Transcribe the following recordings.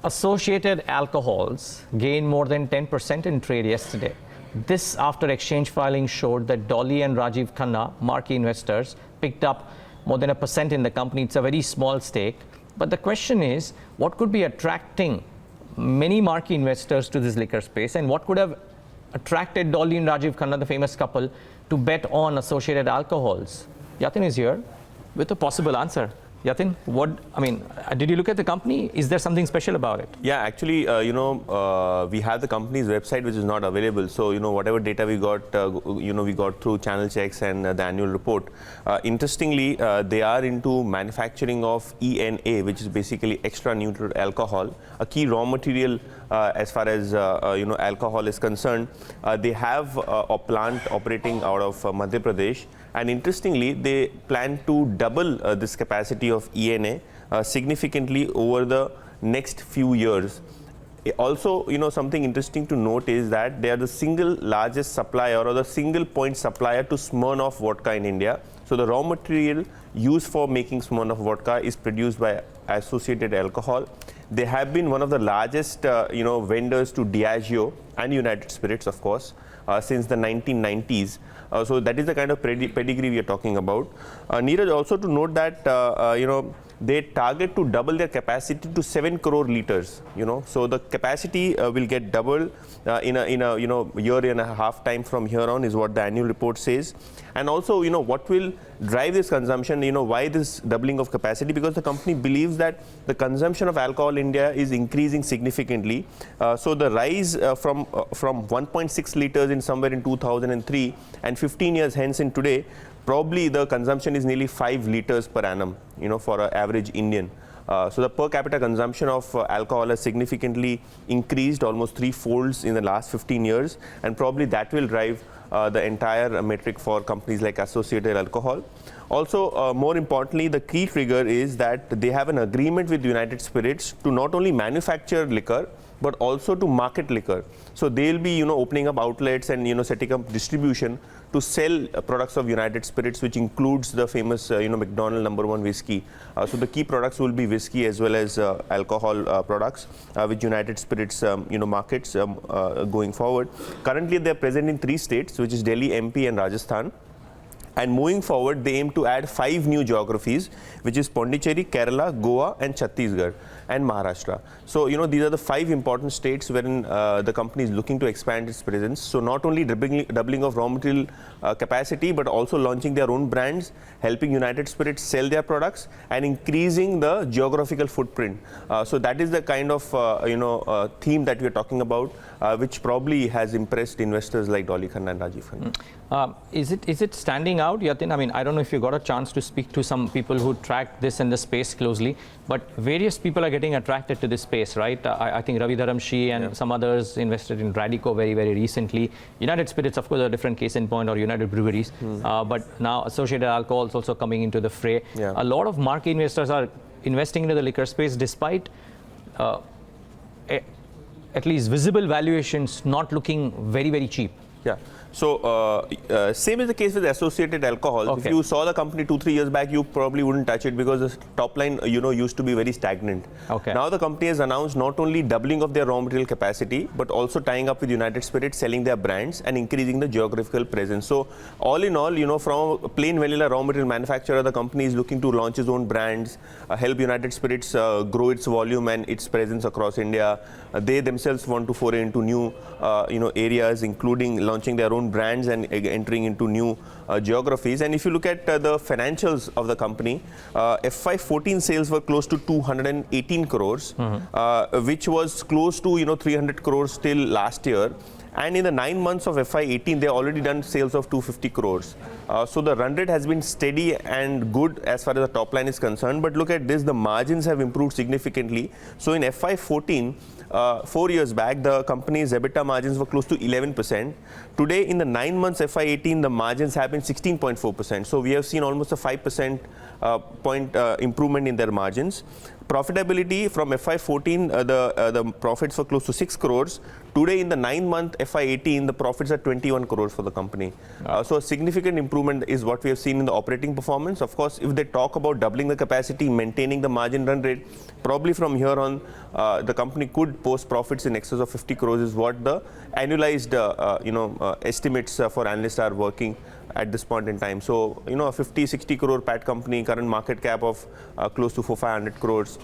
Associated Alcohols gained more than 10% in trade yesterday. This after exchange filings showed that Dolly and Rajiv Khanna, marquee investors, picked up more than 1% in the company. It's a very small stake. But the question is, what could be attracting many marquee investors to this liquor space, and what could have attracted Dolly and Rajiv Khanna, the famous couple, to bet on Associated Alcohols? Yatin is here with a possible answer. Yatin, did you look at the company? Is there something special about it? Yeah, actually, we have the company's website, which is not available. So, whatever data we got, we got through channel checks and the annual report. Interestingly, they are into manufacturing of ENA, which is basically extra neutral alcohol, a key raw material as far as alcohol is concerned. They have a plant operating out of Madhya Pradesh. And interestingly, they plan to double this capacity of ENA significantly over the next few years. Also, something interesting to note is that they are the single largest supplier or the single point supplier to Smirnoff vodka in India. So the raw material used for making Smirnoff vodka is produced by Associated Alcohol. They have been one of the largest, vendors to Diageo and United Spirits, of course, since the 1990s. So that is the kind of pedigree we are talking about. Neeraj, also to note that, they target to double their capacity to 7 crore liters. So the capacity will get doubled in a year and a half time from here on, is what the annual report says. And also, what will drive this consumption? Why this doubling of capacity? Because the company believes that the consumption of alcohol in India is increasing significantly. So the rise from 1.6 liters in somewhere in 2003 and 15 years hence in today, probably the consumption is nearly 5 liters per annum, for an average Indian. So the per capita consumption of alcohol has significantly increased almost 3-folds in the last 15 years, and probably that will drive the entire metric for companies like Associated Alcohol. Also, more importantly, the key trigger is that they have an agreement with United Spirits to not only manufacture liquor, but also to market liquor. So they'll be, opening up outlets and, setting up distribution to sell products of United Spirits, which includes the famous, McDonald #1 whiskey. So the key products will be whiskey as well as alcohol products, which United Spirits, markets going forward. Currently, they're present in 3 states, which is Delhi, MP, and Rajasthan. And moving forward, they aim to add 5 new geographies, which is Pondicherry, Kerala, Goa, and Chhattisgarh, and Maharashtra. So, these are the 5 important states wherein the company is looking to expand its presence. So, not only doubling of raw material capacity, but also launching their own brands, helping United Spirits sell their products, and increasing the geographical footprint. So, that is the kind of theme that we are talking about, which probably has impressed investors like Dolly Khanna and Rajiv Khanna. Is it standing out, Yatin? I don't know if you got a chance to speak to some people who track this in the space closely, but various people are getting attracted to this space, right? I think Ravi Dharamshi and some others invested in Radico very, very recently. United Spirits, of course, a different case in point, or United Breweries. But now Associated Alcohol is also coming into the fray. A lot of market investors are investing into the liquor space despite at least visible valuations not looking very, very cheap. Yeah. So, same is the case with Associated Alcohol. Okay. If you saw the company 2-3 years back, you probably wouldn't touch it because the top line, used to be very stagnant. Okay. Now the company has announced not only doubling of their raw material capacity, but also tying up with United Spirits, selling their brands and increasing the geographical presence. So, all in all, from a plain vanilla raw material manufacturer, the company is looking to launch its own brands, help United Spirits grow its volume and its presence across India. They themselves want to foray into new, areas, including launching their own brands and entering into new geographies. And if you look at the financials of the company, FY14 sales were close to 218 crores, which was close to 300 crores still last year. And in the 9 months of FY18, they already done sales of 250 crores. So the run rate has been steady and good as far as the top line is concerned. But look at this, the margins have improved significantly. So in FY14, 4 years back, the company's EBITDA margins were close to 11%. Today, in the 9 months FY18, the margins have been 16.4%. So we have seen almost a 5% point improvement in their margins. Profitability from FY14, the profits were close to 6 crores. Today, in the 9-month FY18, the profits are 21 crores for the company. So a significant improvement is what we have seen in the operating performance. Of course, if they talk about doubling the capacity, maintaining the margin run rate, probably from here on, the company could post profits in excess of 50 crores is what the annualized estimates for analysts are working at this point in time. So, a 50-60 crore PAT company, current market cap of close to 400-500 crores,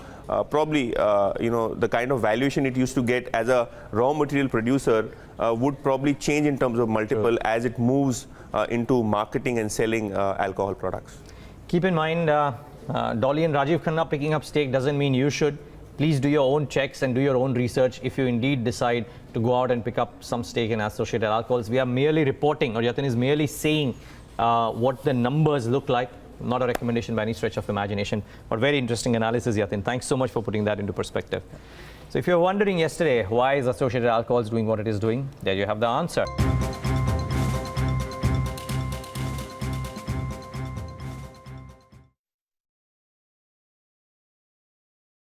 probably, the kind of valuation it used to get as a raw material producer would probably change in terms of multiple as it moves into marketing and selling alcohol products. Keep in mind, Dolly and Rajiv Khanna picking up stake doesn't mean you should. Please do your own checks and do your own research if you indeed decide to go out and pick up some stake in associated alcohols. We are merely reporting, or Yatin is merely saying what the numbers look like, not a recommendation by any stretch of imagination, but very interesting analysis, Yatin. Thanks so much for putting that into perspective. So if you're wondering yesterday, why is associated alcohols doing what it is doing, there you have the answer.